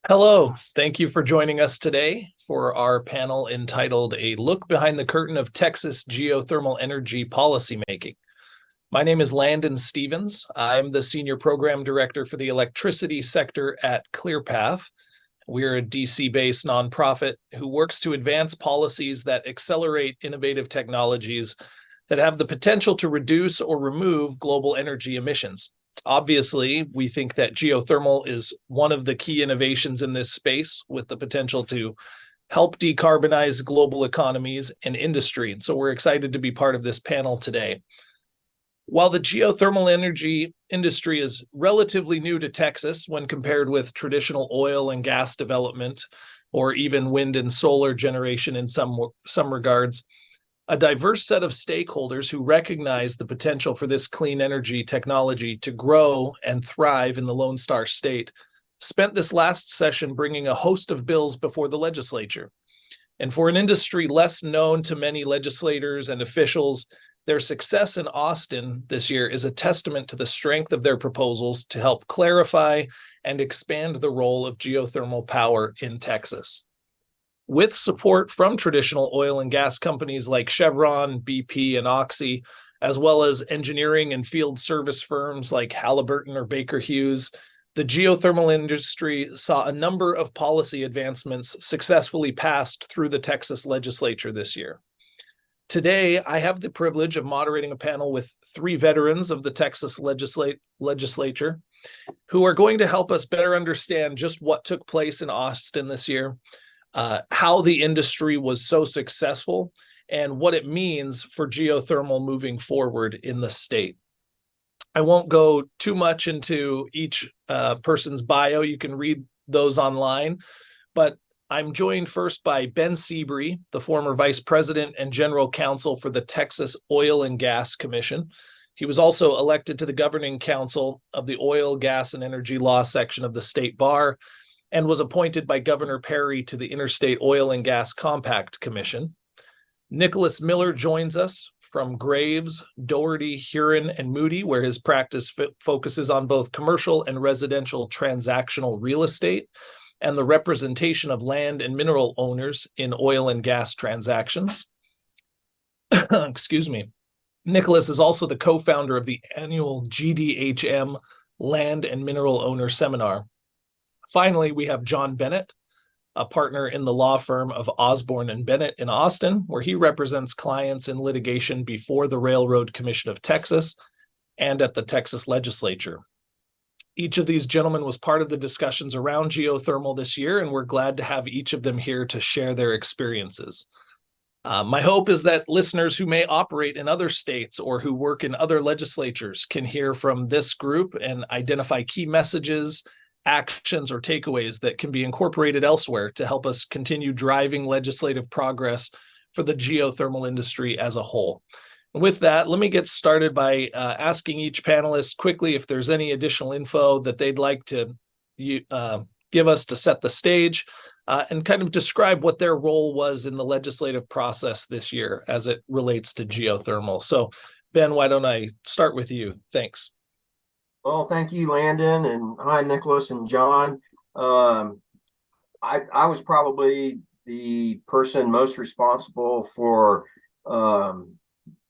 Hello, thank you for joining us today for our panel entitled A Look Behind the Curtain of Texas Geothermal Energy Policymaking. My name is Landon Stevens. I'm the Senior Program Director for the Electricity Sector at ClearPath. We're a DC-based nonprofit who works to advance policies that accelerate innovative technologies that have the potential to reduce or remove global energy emissions. Obviously, we think that geothermal is one of the key innovations in this space with the potential to help decarbonize global economies and industry. And so we're excited to be part of this panel today. While the geothermal energy industry is relatively new to Texas when compared with traditional oil and gas development, or even wind and solar generation in some regards, a diverse set of stakeholders who recognize the potential for this clean energy technology to grow and thrive in the Lone Star State spent this last session bringing a host of bills before the legislature. And for an industry less known to many legislators and officials, their success in Austin this year is a testament to the strength of their proposals to help clarify and expand the role of geothermal power in Texas. With support from traditional oil and gas companies like Chevron, BP, and Oxy, as well as engineering and field service firms like Halliburton or Baker Hughes, the geothermal industry saw a number of policy advancements successfully passed through the Texas legislature this year. Today, I have the privilege of moderating a panel with three veterans of the Texas legislature who are going to help us better understand just what took place in Austin this year, how the industry was so successful, and what it means for geothermal moving forward in the state. I won't go too much into each person's bio. You can read those online, but I'm joined first by Ben Sebree, the former Vice President and General Counsel for the Texas Oil and Gas Commission. He was also elected to the Governing Council of the Oil, Gas, and Energy Law section of the State Bar, and was appointed by Governor Perry to the Interstate Oil and Gas Compact Commission. Nicholas Miller joins us from Graves, Dougherty, Hearon, and Moody, where his practice focuses on both commercial and residential transactional real estate and the representation of land and mineral owners in oil and gas transactions. Excuse me. Nicholas is also the co-founder of the annual GDHM Land and Mineral Owner Seminar. Finally, we have John Bennett, a partner in the law firm of Osborn and Bennett in Austin, where he represents clients in litigation before the Railroad Commission of Texas and at the Texas legislature. Each of these gentlemen was part of the discussions around geothermal this year, and we're glad to have each of them here to share their experiences. My hope is that listeners who may operate in other states or who work in other legislatures can hear from this group and identify key messages, actions, or takeaways that can be incorporated elsewhere to help us continue driving legislative progress for the geothermal industry as a whole. And with that, let me get started by asking each panelist quickly if there's any additional info that they'd like to give us to set the stage and kind of describe what their role was in the legislative process this year as it relates to geothermal. So, Ben, why don't I start with you? Thanks. Well, thank you, Landon, and hi, Nicholas and John. I was probably the person most responsible for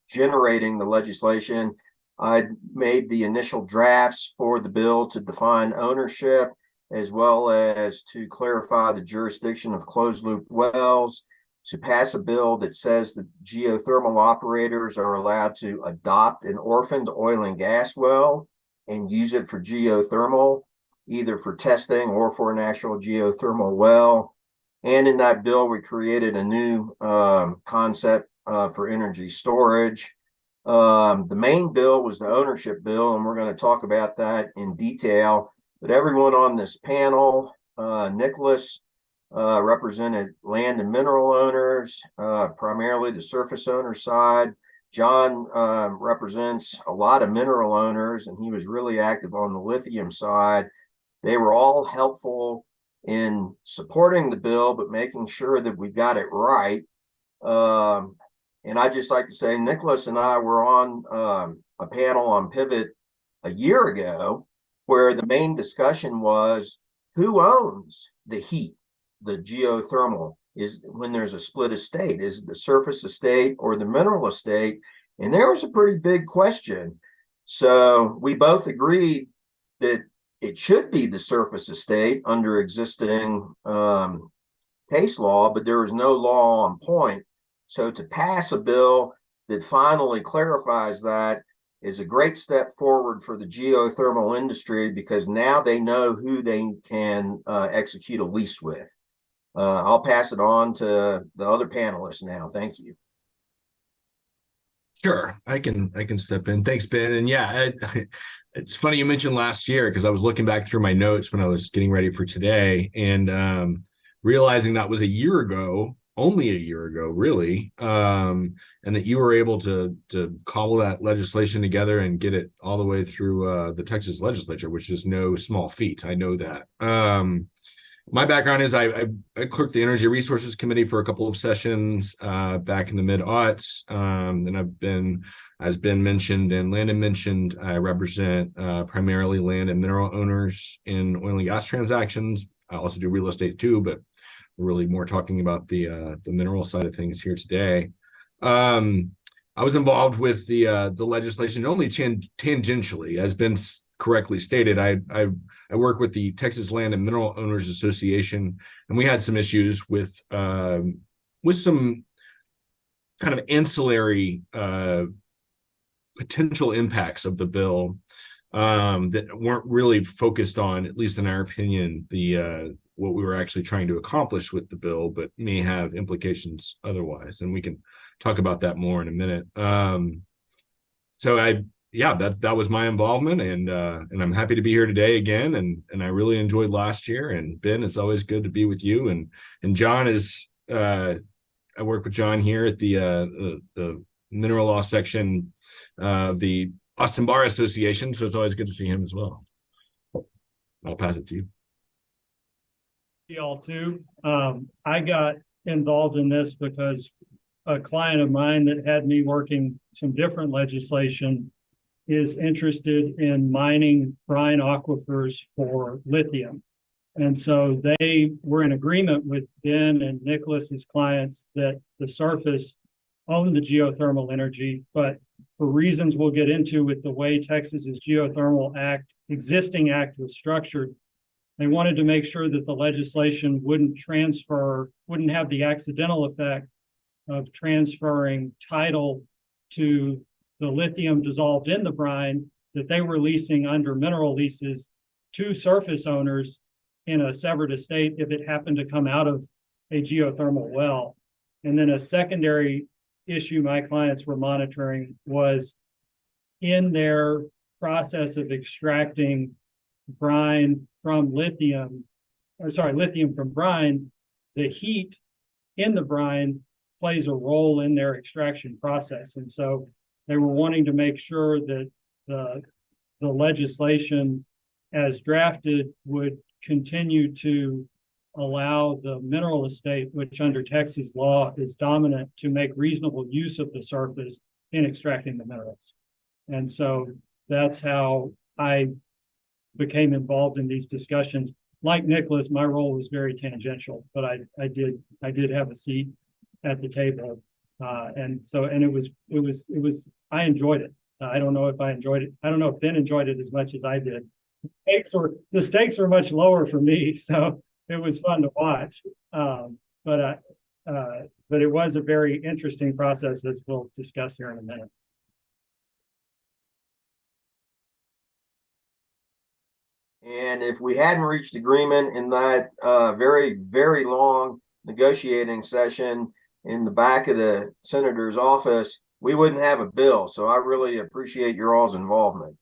generating the legislation. I made the initial drafts for the bill to define ownership, as well as to clarify the jurisdiction of closed-loop wells, to pass a bill that says that geothermal operators are allowed to adopt an orphaned oil and gas well and use it for geothermal, either for testing or for an actual geothermal well. And in that bill, we created a new concept for energy storage. The main bill was the ownership bill, and we're going to talk about that in detail. But everyone on this panel, Nicholas represented land and mineral owners, primarily the surface owner side. John represents a lot of mineral owners, and he was really active on the lithium side. They were all helpful in supporting the bill, but making sure that we got it right. And I'd just like to say, Nicholas and I were on a panel on Pivot a year ago, where the main discussion was who owns the heat, the geothermal? Is when there's a split estate, is it the surface estate or the mineral estate? And there was a pretty big question. So we both agreed that it should be the surface estate under existing case law, but there was no law on point. So to pass a bill that finally clarifies that is a great step forward for the geothermal industry, because now they know who they can execute a lease with. I'll pass it on to the other panelists now. Thank you. Sure, I can step in. Thanks, Ben. And yeah, it's funny you mentioned last year, because I was looking back through my notes when I was getting ready for today, and realizing that was a year ago, only a year ago, really, and that you were able to cobble that legislation together and get it all the way through the Texas legislature, which is no small feat. I know that. My background is I clerked the Energy Resources Committee for a couple of sessions back in the mid-aughts. And I've been, as Ben mentioned and Landon mentioned, I represent primarily land and mineral owners in oil and gas transactions. I also do real estate too, but we're really more talking about the mineral side of things here today. I was involved with the legislation only tangentially, as Ben correctly stated. I work with the Texas Land and Mineral Owners Association, and we had some issues with some kind of ancillary potential impacts of the bill that weren't really focused on, at least in our opinion, what we were actually trying to accomplish with the bill, but may have implications otherwise. And we can talk about that more in a minute. So that was my involvement, and I'm happy to be here today again. And I really enjoyed last year. And Ben, it's always good to be with you. And John is I work with John here at the mineral law section of the Austin Bar Association, so it's always good to see him as well. I'll pass it to you. Y'all too. I got involved in this because a client of mine that had me working some different legislation is interested in mining brine aquifers for lithium. And so they were in agreement with Ben and Nicholas's clients that the surface owned the geothermal energy, but for reasons we'll get into with the way Texas's Geothermal existing act was structured, they wanted to make sure that the legislation wouldn't have the accidental effect of transferring title to the lithium dissolved in the brine that they were leasing under mineral leases to surface owners in a severed estate if it happened to come out of a geothermal well. And then a secondary issue my clients were monitoring was in their process of extracting lithium from brine, the heat in the brine plays a role in their extraction process. And so they were wanting to make sure that the legislation as drafted would continue to allow the mineral estate, which under Texas law is dominant, to make reasonable use of the surface in extracting the minerals. And so that's how I became involved in these discussions. Like Nicholas, my role was very tangential, but I did have a seat at the table, and it was I enjoyed it. I don't know if I enjoyed it. I don't know if Ben enjoyed it as much as I did. The stakes were much lower for me, so it was fun to watch. But it was a very interesting process, as we'll discuss here in a minute. And if we hadn't reached agreement in that very, very long negotiating session in the back of the senator's office, we wouldn't have a bill. So I really appreciate your all's involvement.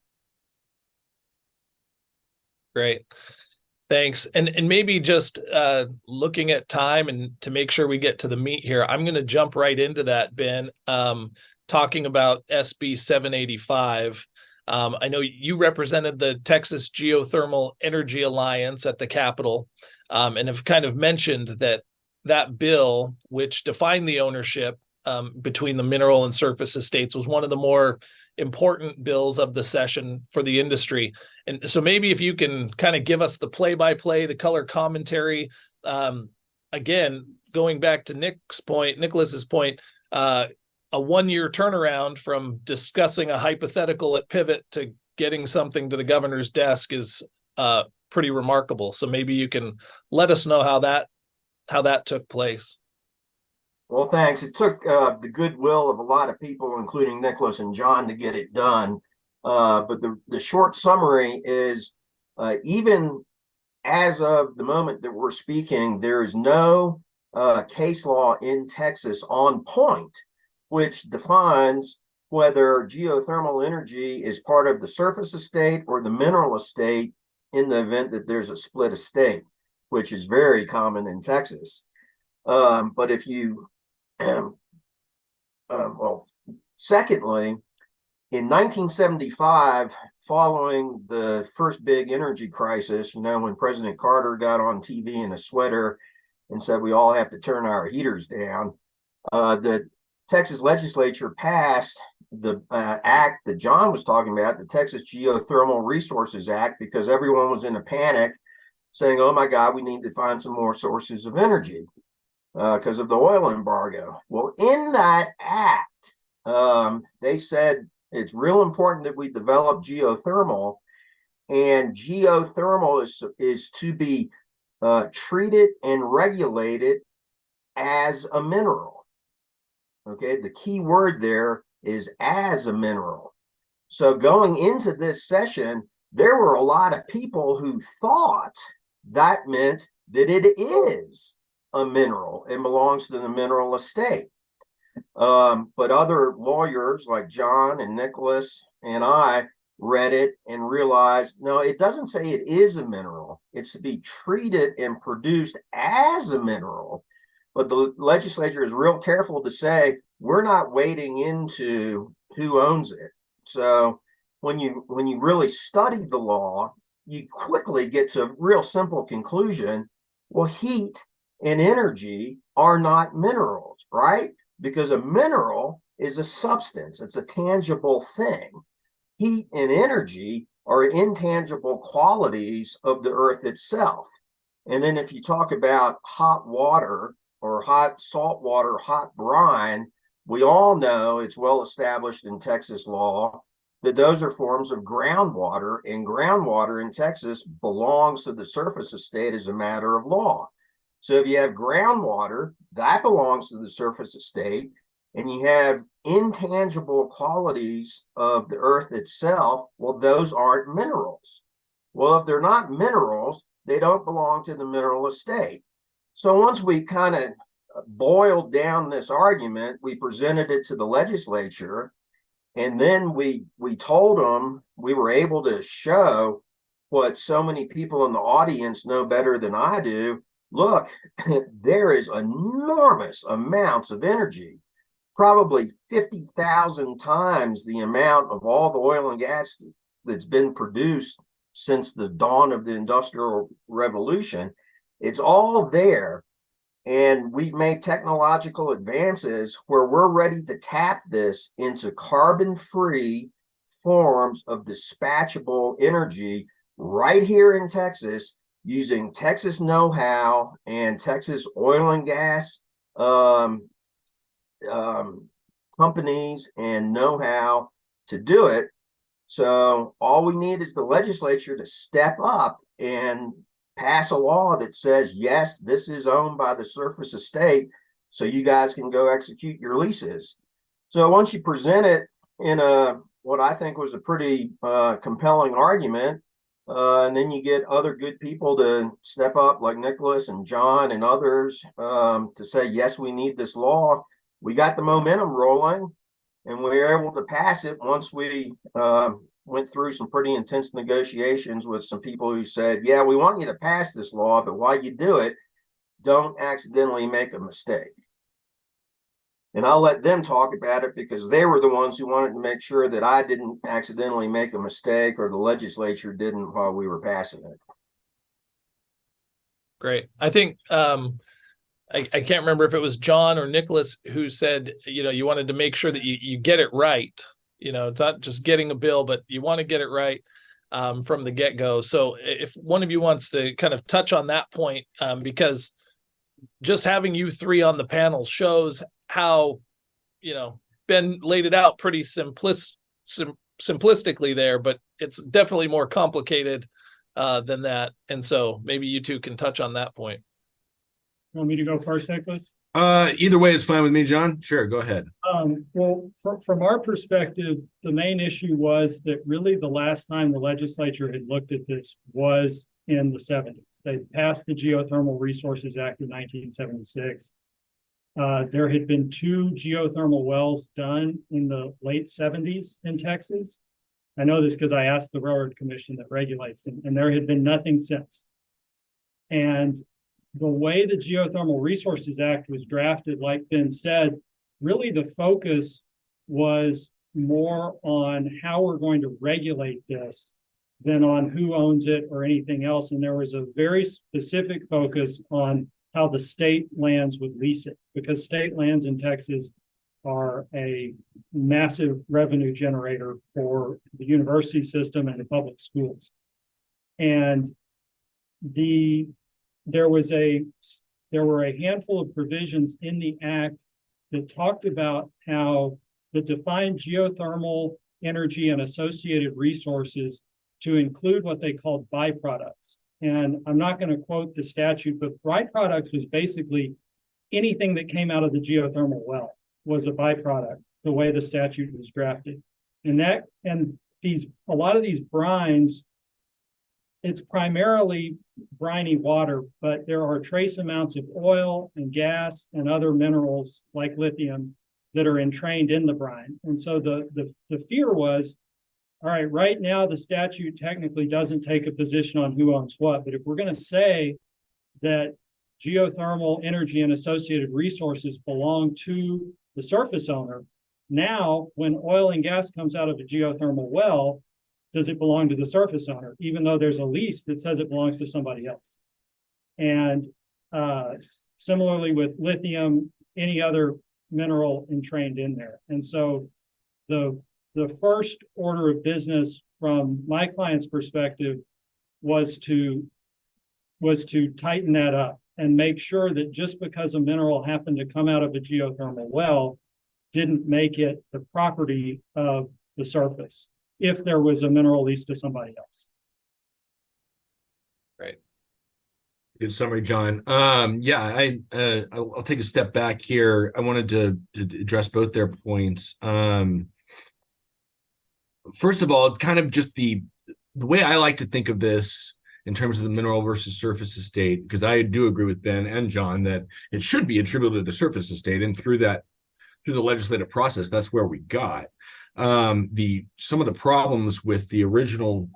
Great. Thanks. And maybe just looking at time and to make sure we get to the meat here, I'm going to jump right into that, Ben, talking about SB 785. I know you represented the Texas Geothermal Energy Alliance at the Capitol, and have kind of mentioned that bill, which defined the ownership between the mineral and surface estates was one of the more important bills of the session for the industry. And so maybe if you can kind of give us the play-by-play, the color commentary, again, going back to Nicholas's point, a 1-year turnaround from discussing a hypothetical at Pivot to getting something to the governor's desk is pretty remarkable. So maybe you can let us know how that took place. Well, thanks. It took the goodwill of a lot of people, including Nicholas and John, to get it done. But the short summary is, even as of the moment that we're speaking, there is no case law in Texas on point, which defines whether geothermal energy is part of the surface estate or the mineral estate in the event that there's a split estate, which is very common in Texas. But if you secondly, in 1975, following the first big energy crisis, when President Carter got on TV in a sweater and said we all have to turn our heaters down, the Texas legislature passed the act that John was talking about, the Texas Geothermal Resources Act, because everyone was in a panic saying, oh my God, we need to find some more sources of energy because of the oil embargo. Well, in that act, they said it's real important that we develop geothermal, and geothermal is to be treated and regulated as a mineral. Okay, the key word there is as a mineral. So going into this session, there were a lot of people who thought that meant that it is a mineral and belongs to the mineral estate. But other lawyers like John and Nicholas and I read it and realized, no, it doesn't say it is a mineral. It's to be treated and produced as a mineral. But the legislature is real careful to say, we're not wading into who owns it. So when you really study the law, you quickly get to a real simple conclusion. Well, heat and energy are not minerals, right? Because a mineral is a substance. It's a tangible thing. Heat and energy are intangible qualities of the earth itself. And then if you talk about hot water or hot salt water, hot brine, we all know, it's well established in Texas law, that those are forms of groundwater, and groundwater in Texas belongs to the surface estate as a matter of law. So if you have groundwater, that belongs to the surface estate, and you have intangible qualities of the earth itself, well, those aren't minerals. Well, if they're not minerals, they don't belong to the mineral estate. So once we kind of boiled down this argument, we presented it to the legislature, and then we told them, we were able to show what so many people in the audience know better than I do. Look, there is enormous amounts of energy, probably 50,000 times the amount of all the oil and gas that's been produced since the dawn of the Industrial Revolution. It's all there. And we've made technological advances where we're ready to tap this into carbon-free forms of dispatchable energy right here in Texas, using Texas know-how and Texas oil and gas companies and know-how to do it. So all we need is the legislature to step up and pass a law that says, yes, this is owned by the surface estate, so you guys can go execute your leases. So once you present it in what I think was a pretty compelling argument, and then you get other good people to step up, like Nicholas and John and others, to say, yes, we need this law. We got the momentum rolling, and we were able to pass it once we went through some pretty intense negotiations with some people who said, yeah, we want you to pass this law, but while you do it, don't accidentally make a mistake. And I'll let them talk about it, because they were the ones who wanted to make sure that I didn't accidentally make a mistake, or the legislature didn't, while we were passing it. Great. I think I can't remember if it was John or Nicholas who said, you wanted to make sure that you get it right. It's not just getting a bill, but you want to get it right from the get-go. So if one of you wants to kind of touch on that point, because just having you three on the panel shows how, Ben laid it out pretty simplistically there, but it's definitely more complicated than that. And so maybe you two can touch on that point. You want me to go first, Nicholas? Either way is fine with me, John. Sure, go ahead. Well, from our perspective, the main issue was that really the last time the legislature had looked at this was in the 70s. They passed the Geothermal Resources Act of 1976. There had been 2 geothermal wells done in the late 70s in Texas. I know this because I asked the Railroad Commission that regulates them, and there had been nothing since. And the way the Geothermal Resources Act was drafted, like Ben said, really the focus was more on how we're going to regulate this than on who owns it or anything else. And there was a very specific focus on how the state lands would lease it, because state lands in Texas are a massive revenue generator for the university system and the public schools. And there were a handful of provisions in the act that talked about how the defined geothermal energy and associated resources to include what they called byproducts. And I'm not going to quote the statute, but byproducts was basically anything that came out of the geothermal well was a byproduct, the way the statute was drafted. And a lot of these brines, it's primarily briny water, but there are trace amounts of oil and gas and other minerals like lithium that are entrained in the brine. And so the fear was, all right, right now the statute technically doesn't take a position on who owns what, but if we're going to say that geothermal energy and associated resources belong to the surface owner, now when oil and gas comes out of a geothermal well, does it belong to the surface owner, even though there's a lease that says it belongs to somebody else? And similarly with lithium, any other mineral entrained in there. And so the first order of business from my client's perspective was to tighten that up and make sure that just because a mineral happened to come out of a geothermal well didn't make it the property of the surface if there was a mineral lease to somebody else. Right. Good summary, John. I'll take a step back here. I wanted to address both their points. First of all, kind of just the way I like to think of this in terms of the mineral versus surface estate, because I do agree with Ben and John that it should be attributed to the surface estate, and through the legislative process, that's where we got. Some of the problems with the original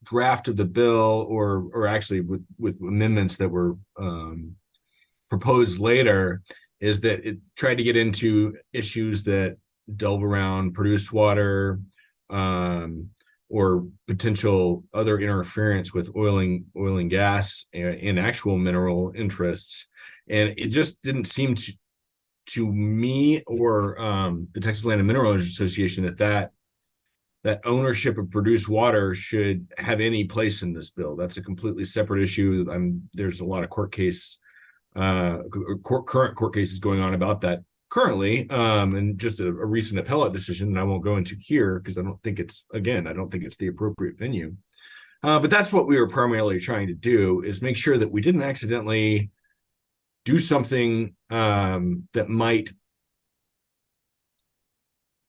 draft of the bill, or actually with amendments that were proposed later, is that it tried to get into issues that delve around produced water, or potential other interference with oil and gas and actual mineral interests. And it just didn't seem to me or the Texas Land and Mineral Owners Association that ownership of produced water should have any place in this bill. That's a completely separate issue. There's a lot of current court cases going on about that currently, and just a recent appellate decision that I won't go into here because I don't think it's the appropriate venue. But that's what we were primarily trying to do, is make sure that we didn't accidentally do something that might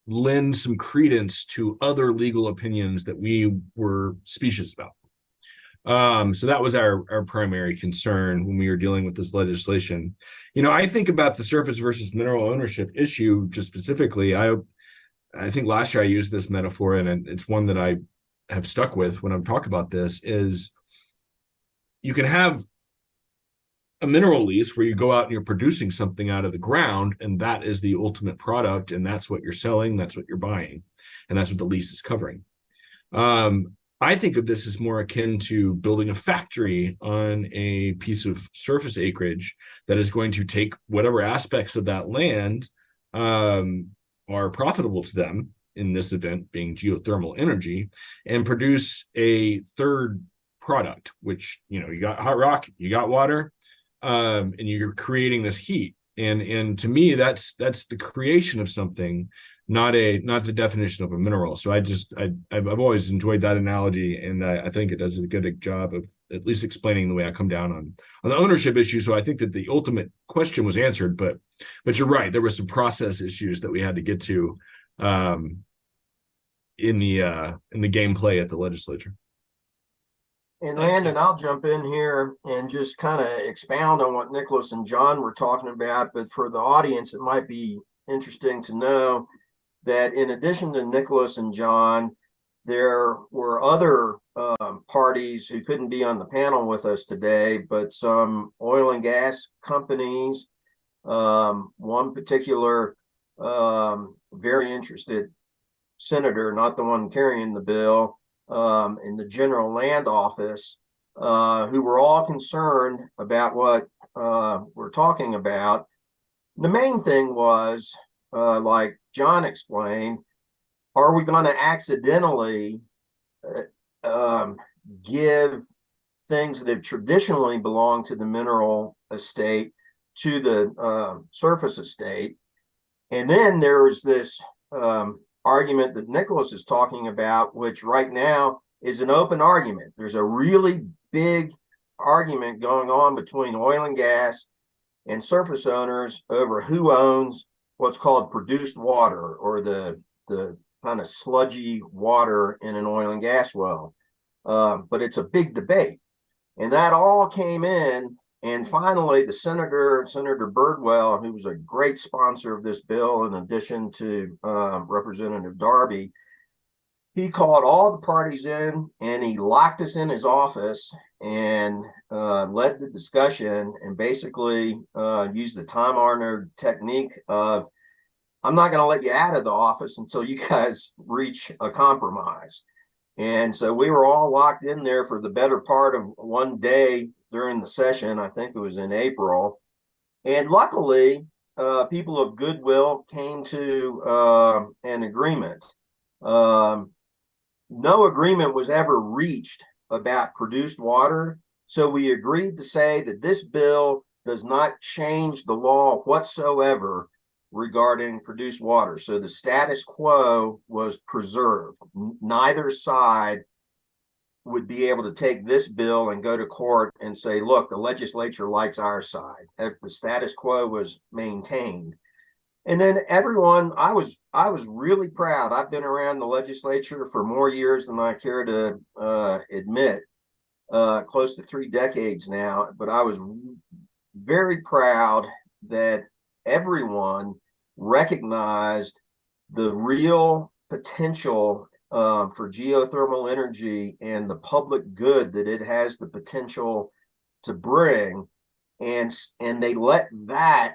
lend some credence to other legal opinions that we were specious about. So that was our primary concern when we were dealing with this legislation. I think about the surface versus mineral ownership issue just specifically. I think last year I used this metaphor, and it's one that I have stuck with when I'm talking about this, is you can have a mineral lease where you go out and you're producing something out of the ground, and that is the ultimate product, and that's what you're selling, that's what you're buying, and that's what the lease is covering. I think of this as more akin to building a factory on a piece of surface acreage that is going to take whatever aspects of that land are profitable to them, in this event being geothermal energy, and produce a third product, which, you got hot rock, you got water, and you're creating this heat. And to me, that's the creation of something, not the definition of a mineral. So I've always enjoyed that analogy, and I think it does a good job of at least explaining the way I come down on the ownership issue. So I think that the ultimate question was answered, but you're right, there were some process issues that we had to get to in the gameplay at the legislature. And Landon, I'll jump in here and just kind of expound on what Nicholas and John were talking about. But for the audience, it might be interesting to know that in addition to Nicholas and John, there were other parties who couldn't be on the panel with us today, but some oil and gas companies, one particular very interested senator, not the one carrying the bill, in the General Land Office, who were all concerned about what we're talking about. The main thing was, like John explained, are we going to accidentally give things that have traditionally belonged to the mineral estate to the surface estate? And then there was this argument that Nicholas is talking about, which right now is an open argument. There's a really big argument going on between oil and gas and surface owners over who owns what's called produced water, or the kind of sludgy water in an oil and gas well. But it's a big debate. And that all came in. And finally, the Senator Birdwell, who was a great sponsor of this bill, in addition to Representative Darby, he called all the parties in and he locked us in his office and led the discussion, and basically used the time-honored technique of, I'm not going to let you out of the office until you guys reach a compromise. And so we were all locked in there for the better part of one day during the session. I think it was in April. And luckily, people of goodwill came to an agreement. No agreement was ever reached about produced water. So we agreed to say that this bill does not change the law whatsoever regarding produced water. So the status quo was preserved. Neither side would be able to take this bill and go to court and say, look, the legislature likes our side. The status quo was maintained. And then everyone, I was really proud. I've been around the legislature for more years than I care to admit, close to 3 decades now, but I was very proud that everyone recognized the real potential for geothermal energy and the public good that it has the potential to bring, and they let that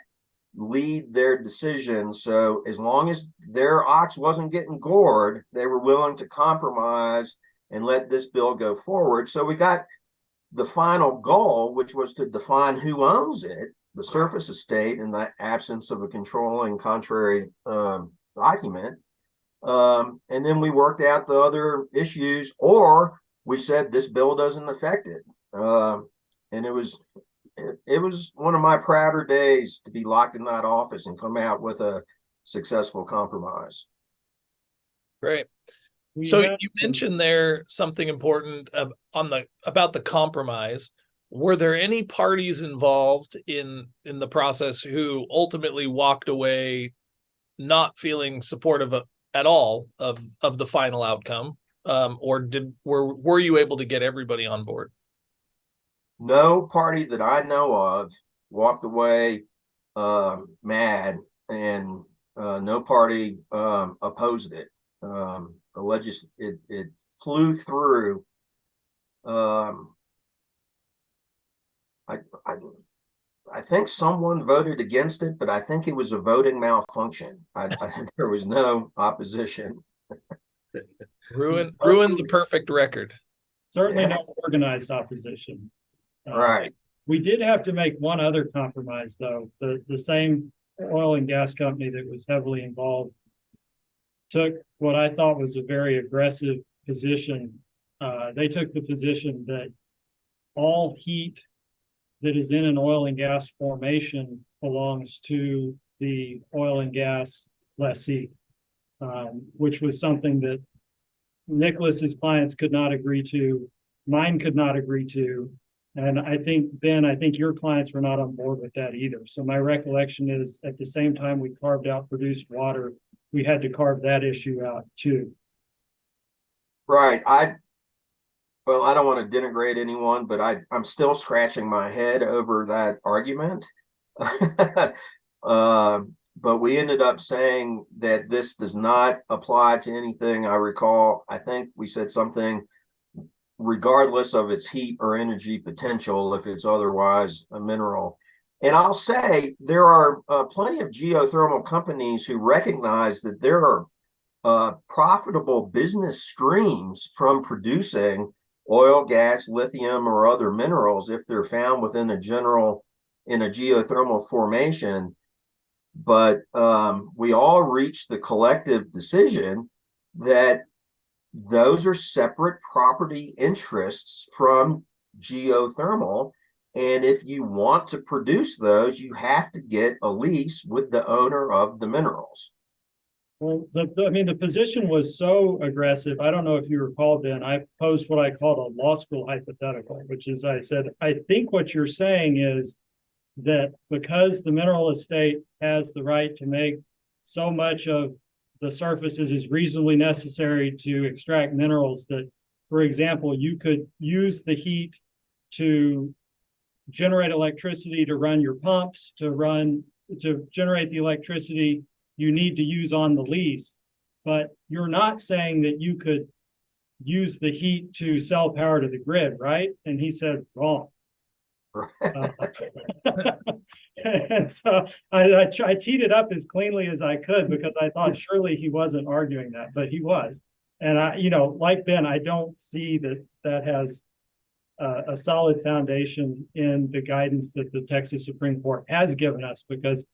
lead their decision. So as long as their ox wasn't getting gored, they were willing to compromise and let this bill go forward. So we got the final goal, which was to define who owns it, the surface estate, in the absence of a controlling contrary document. And then we worked out the other issues, or we said this bill doesn't affect it. And it was one of my prouder days to be locked in that office and come out with a successful compromise. Great. So you mentioned there something important about the compromise. Were there any parties involved in the process who ultimately walked away not feeling supportive at all of the final outcome, or were you able to get everybody on board? No party that I know of walked away mad, and no party opposed it. It flew through. I think someone voted against it, but I think it was a voting malfunction. There was no opposition. Ruin the perfect record. Certainly no organized opposition. Right. We did have to make one other compromise, though. The same oil and gas company that was heavily involved took what I thought was a very aggressive position. They took the position that all heat that is in an oil and gas formation belongs to the oil and gas lessee, which was something that Nicholas's clients could not agree to, mine could not agree to, and I think, Ben, your clients were not on board with that either. So my recollection is at the same time we carved out produced water, we had to carve that issue out too. Right. Well, I don't want to denigrate anyone, but I'm still scratching my head over that argument. But we ended up saying that this does not apply to anything. I recall, I think we said something regardless of its heat or energy potential, if it's otherwise a mineral. And I'll say there are plenty of geothermal companies who recognize that there are profitable business streams from producing oil, gas, lithium, or other minerals if they're found within in a geothermal formation. But we all reached the collective decision that those are separate property interests from geothermal. And if you want to produce those, you have to get a lease with the owner of the minerals. Well, the position was so aggressive. I don't know if you recall, Ben, I posed what I called a law school hypothetical, which is I said, I think what you're saying is that because the mineral estate has the right to make so much of the surface as is reasonably necessary to extract minerals, that, for example, you could use the heat to generate electricity to run your pumps, to generate the electricity you need to use on the lease. But you're not saying that you could use the heat to sell power to the grid, right? And he said, wrong. And so I teed it up as cleanly as I could because I thought surely he wasn't arguing that, but he was. And I, like Ben, I don't see that has a solid foundation in the guidance that the Texas Supreme Court has given us, because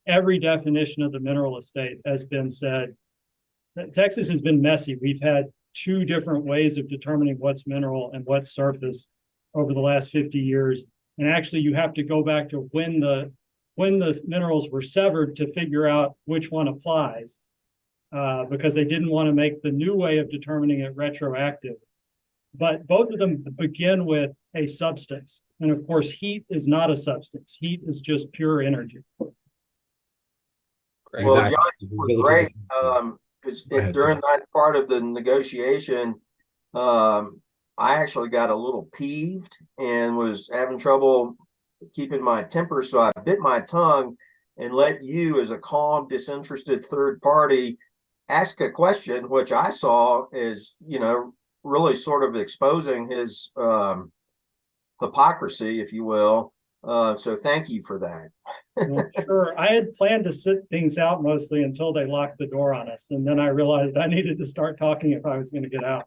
every definition of the mineral estate has been said. Texas has been messy. We've had two different ways of determining what's mineral and what's surface over the last 50 years. And actually, you have to go back to when the minerals were severed to figure out which one applies, because they didn't want to make the new way of determining it retroactive. But both of them begin with a substance. And of course, heat is not a substance. Heat is just pure energy. Well, John, you were great, because during that part of the negotiation, I actually got a little peeved and was having trouble keeping my temper. So I bit my tongue and let you, as a calm, disinterested third party, ask a question, which I saw as, really sort of exposing his hypocrisy, if you will. So thank you for that. Well, sure. I had planned to sit things out mostly until they locked the door on us. And then I realized I needed to start talking if I was going to get out.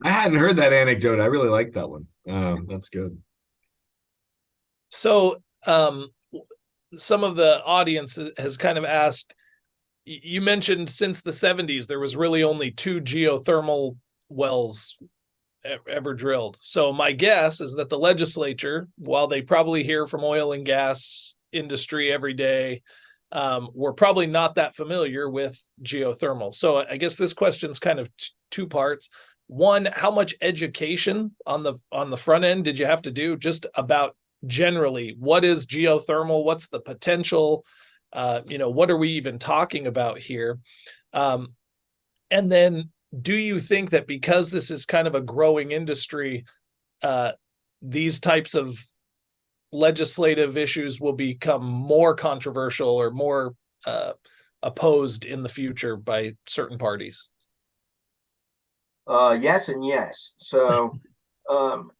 I hadn't heard that anecdote. I really like that one. That's good. So some of the audience has kind of asked, you mentioned since the 70s, there was really only 2 geothermal wells ever drilled. So my guess is that the legislature, while they probably hear from oil and gas industry every day, we're probably not that familiar with geothermal. So I guess this question's kind of 2 parts. One, how much education on the front end did you have to do just about generally what is geothermal? What's the potential? What are we even talking about here? And then do you think that because this is kind of a growing industry, these types of legislative issues will become more controversial or more opposed in the future by certain parties? Yes and yes. So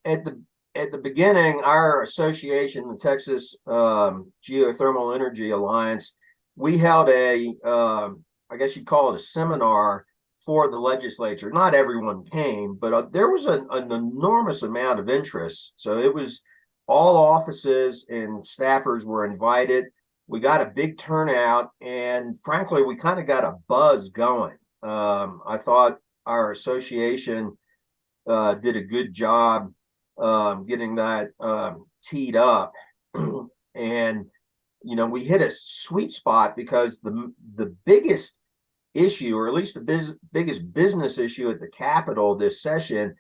at the beginning, our association, the Texas Geothermal Energy Alliance, we held I guess you'd call it a seminar for the legislature. Not everyone came, but there was an enormous amount of interest. So it was all offices and staffers were invited. We got a big turnout, and frankly, we kind of got a buzz going. I thought our association did a good job getting that teed up. And, we hit a sweet spot because the biggest issue, or at least the biggest business issue at the Capitol this session,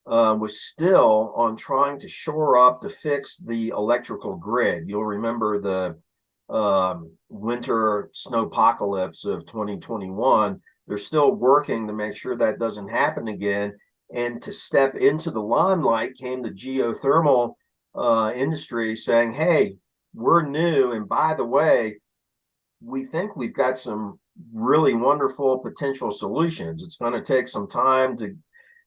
was still on trying to shore up to fix the electrical grid. You'll remember the winter snowpocalypse of 2021. They're still working to make sure that doesn't happen again. And to step into the limelight came the geothermal industry saying, hey, we're new. And by the way, we think we've got some really wonderful potential solutions. It's going to take some time to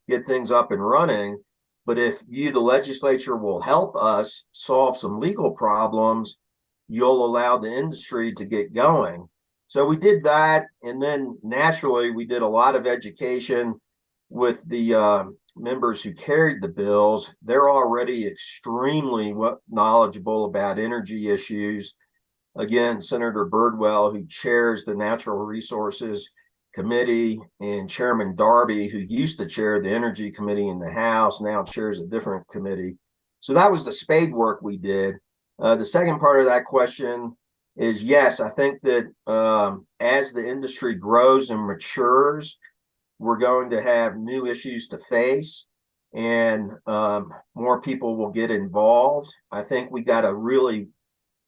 get things up and running. But if you, the legislature, will help us solve some legal problems, you'll allow the industry to get going. So we did that. And then naturally, we did a lot of education with the members who carried the bills. They're already extremely knowledgeable about energy issues. Again, Senator Birdwell, who chairs the Natural Resources Committee, and Chairman Darby, who used to chair the Energy Committee in the House, now chairs a different committee. So that was the spade work we did. The second part of that question is, yes, I think that as the industry grows and matures, we're going to have new issues to face, and more people will get involved. I think we got a really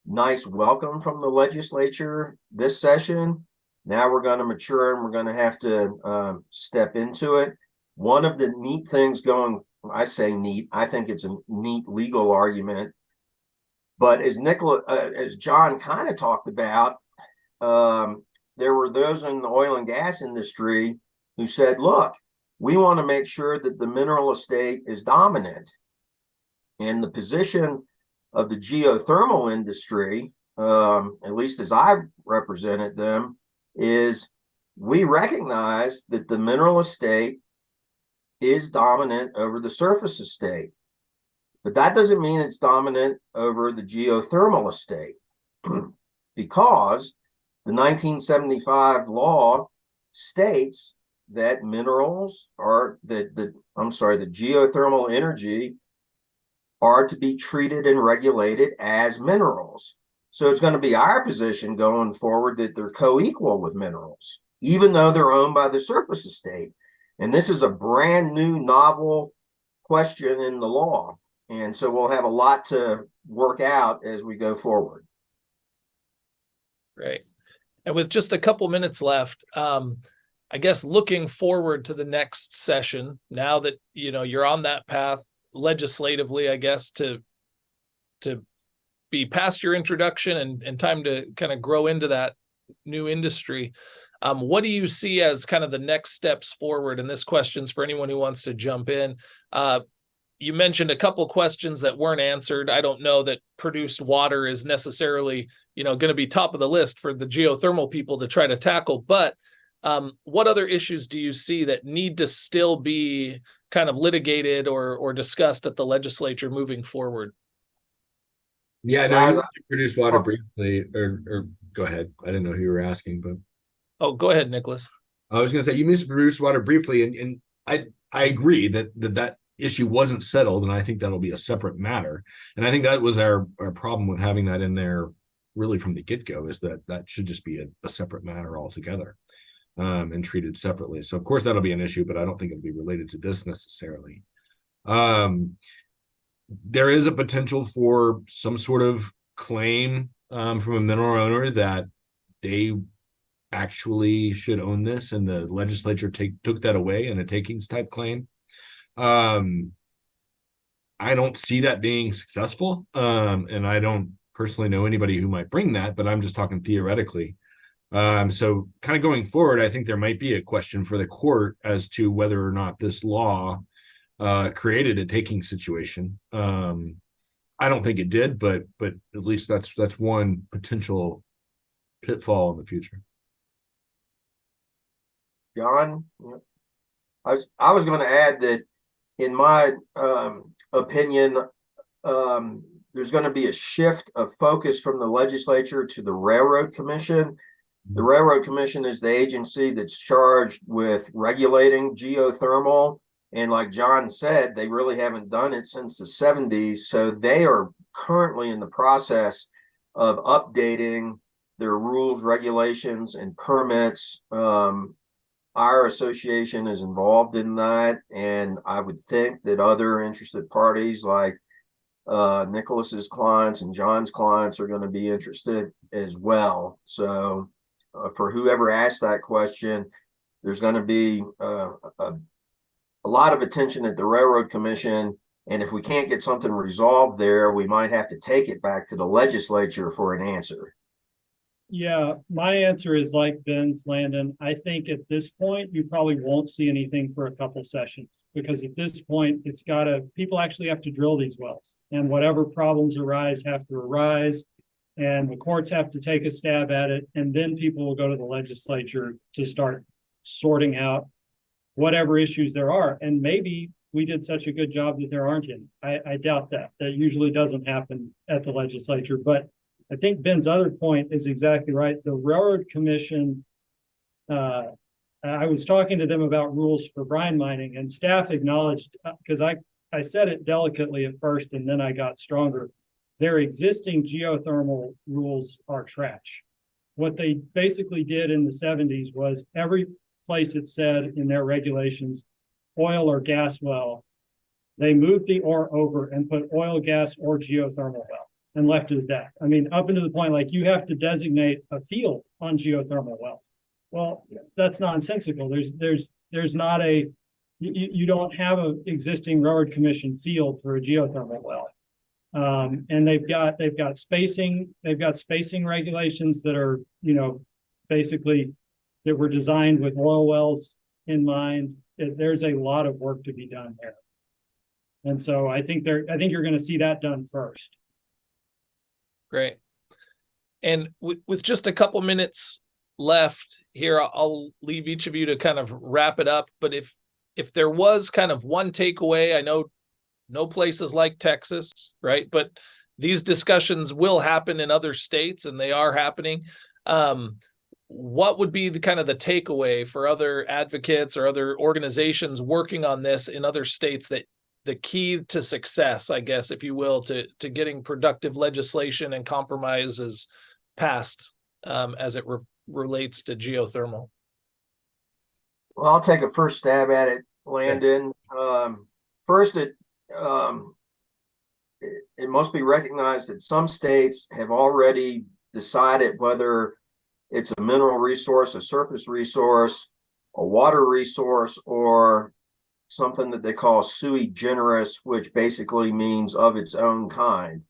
nice welcome from the legislature this session. Now we're going to mature, and we're going to have to step into it. One of the neat things going, I say neat, I think it's a neat legal argument. But as John kind of talked about, there were those in the oil and gas industry who said, look, we want to make sure that the mineral estate is dominant. And the position of the geothermal industry, at least as I represented them, is we recognize that the mineral estate is dominant over the surface estate. But that doesn't mean it's dominant over the geothermal estate, because the 1975 law states that minerals are the geothermal energy are to be treated and regulated as minerals. So it's going to be our position going forward that they're co-equal with minerals, even though they're owned by the surface estate. And this is a brand new novel question in the law. And so we'll have a lot to work out as we go forward. Right. And with just a couple minutes left, I guess looking forward to the next session, now that you're on that path legislatively, I guess, to be past your introduction and time to kind of grow into that new industry. What do you see as kind of the next steps forward? And this question's for anyone who wants to jump in. You mentioned a couple questions that weren't answered. I don't know that produced water is necessarily, going to be top of the list for the geothermal people to try to tackle. But what other issues do you see that need to still be kind of litigated or discussed at the legislature moving forward? Yeah, no, you produced water briefly, or go ahead. I didn't know who you were asking, but oh, go ahead, Nicholas. I was going to say you mentioned produced water briefly, and I agree that issue wasn't settled, and I think that'll be a separate matter. And I think that was our problem with having that in there really from the get-go, is that should just be a separate matter altogether, and treated separately. So of course that'll be an issue, but I don't think it'll be related to this necessarily. There is a potential for some sort of claim from a mineral owner that they actually should own this, and the legislature took that away in a takings type claim. I don't see that being successful, and I don't personally know anybody who might bring that, but I'm just talking theoretically. So kind of going forward, I think there might be a question for the court as to whether or not this law created a taking situation. I don't think it did, but at least that's one potential pitfall in the future. John? I was going to add that, in my opinion, there's going to be a shift of focus from the legislature to the Railroad Commission. The Railroad Commission is the agency that's charged with regulating geothermal. And like John said, they really haven't done it since the 70s. So they are currently in the process of updating their rules, regulations, and permits. Our association is involved in that. And I would think that other interested parties like Nicholas's clients and John's clients are going to be interested as well. So for whoever asked that question, there's going to be a lot of attention at the Railroad Commission. And if we can't get something resolved there, we might have to take it back to the legislature for an answer. Yeah, my answer is like Ben's, Landon. I think at this point, you probably won't see anything for a couple sessions, because at this point, people actually have to drill these wells, and whatever problems arise have to arise, and the courts have to take a stab at it. And then people will go to the legislature to start sorting out whatever issues there are. And maybe we did such a good job that there aren't any. I doubt that. That usually doesn't happen at the legislature, but I think Ben's other point is exactly right. The Railroad Commission, I was talking to them about rules for brine mining, and staff acknowledged, because I said it delicately at first and then I got stronger, their existing geothermal rules are trash. What they basically did in the 70s was every place it said in their regulations, oil or gas well, they moved the or over and put oil, gas, or geothermal well, and left it at that. I mean, up into the point, like, you have to designate a field on geothermal wells. Well, that's nonsensical. There's not you don't have an existing Railroad Commission field for a geothermal well. And they've got spacing regulations that are, basically that were designed with oil wells in mind. There's a lot of work to be done there. And so I think you're going to see that done first. Great. And with just a couple minutes left here, I'll leave each of you to kind of wrap it up. But if there was kind of one takeaway, I know no place is like Texas, right? But these discussions will happen in other states, and they are happening. What would be the kind of the takeaway for other advocates or other organizations working on this in other states, that the key to success, I guess, if you will, to getting productive legislation and compromises passed as it relates to geothermal? Well, I'll take a first stab at it, Landon. First, it must be recognized that some states have already decided whether it's a mineral resource, a surface resource, a water resource, or something that they call sui generis, which basically means of its own kind.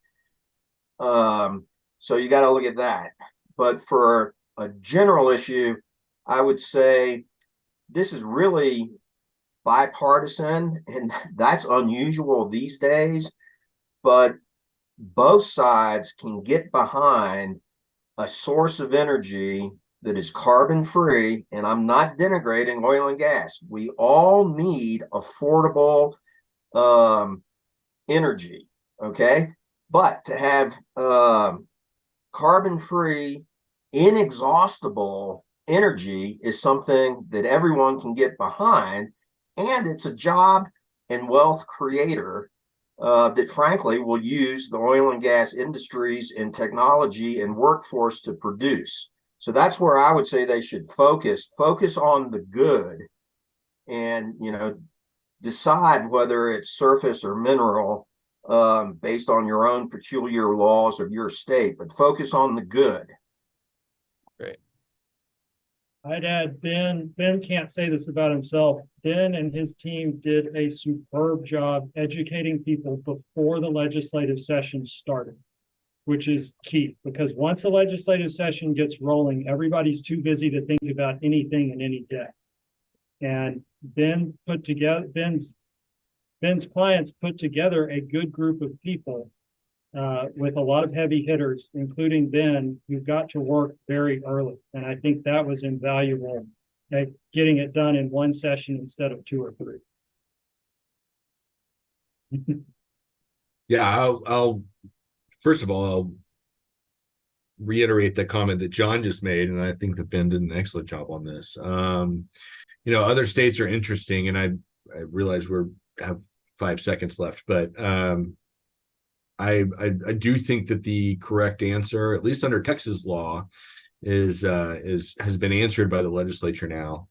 So you got to look at that. But for a general issue, I would say this is really bipartisan, and that's unusual these days. But both sides can get behind a source of energy that is carbon free, and I'm not denigrating oil and gas. We all need affordable energy, okay? But to have carbon free, inexhaustible energy is something that everyone can get behind, and it's a job and wealth creator that frankly will use the oil and gas industries and technology and workforce to produce. So that's where I would say they should focus on the good, and, decide whether it's surface or mineral based on your own peculiar laws of your state, but focus on the good. Great. I'd add, Ben can't say this about himself. Ben and his team did a superb job educating people before the legislative session started, which is key, because once the legislative session gets rolling, everybody's too busy to think about anything and any day. And Ben's clients put together a good group of people with a lot of heavy hitters, including Ben, who got to work very early. And I think that was invaluable at getting it done in one session instead of 2 or 3. Yeah, I'll first of all, I'll reiterate the comment that John just made, and I think that Ben did an excellent job on this. Other states are interesting, and I realize we have 5 seconds left, but I do think that the correct answer, at least under Texas law, has been answered by the legislature now.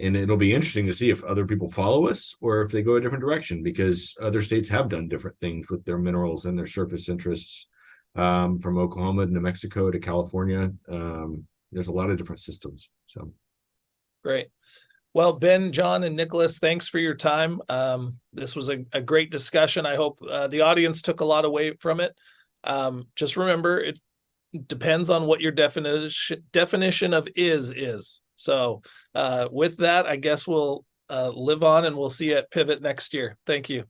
And it'll be interesting to see if other people follow us or if they go a different direction, because other states have done different things with their minerals and their surface interests, from Oklahoma to New Mexico to California. There's a lot of different systems. So great. Well, Ben, John, and Nicholas, thanks for your time. This was a great discussion. I hope the audience took a lot away from it. Just remember, it depends on what your definition of is. So with that, I guess we'll live on, and we'll see you at Pivot next year. Thank you.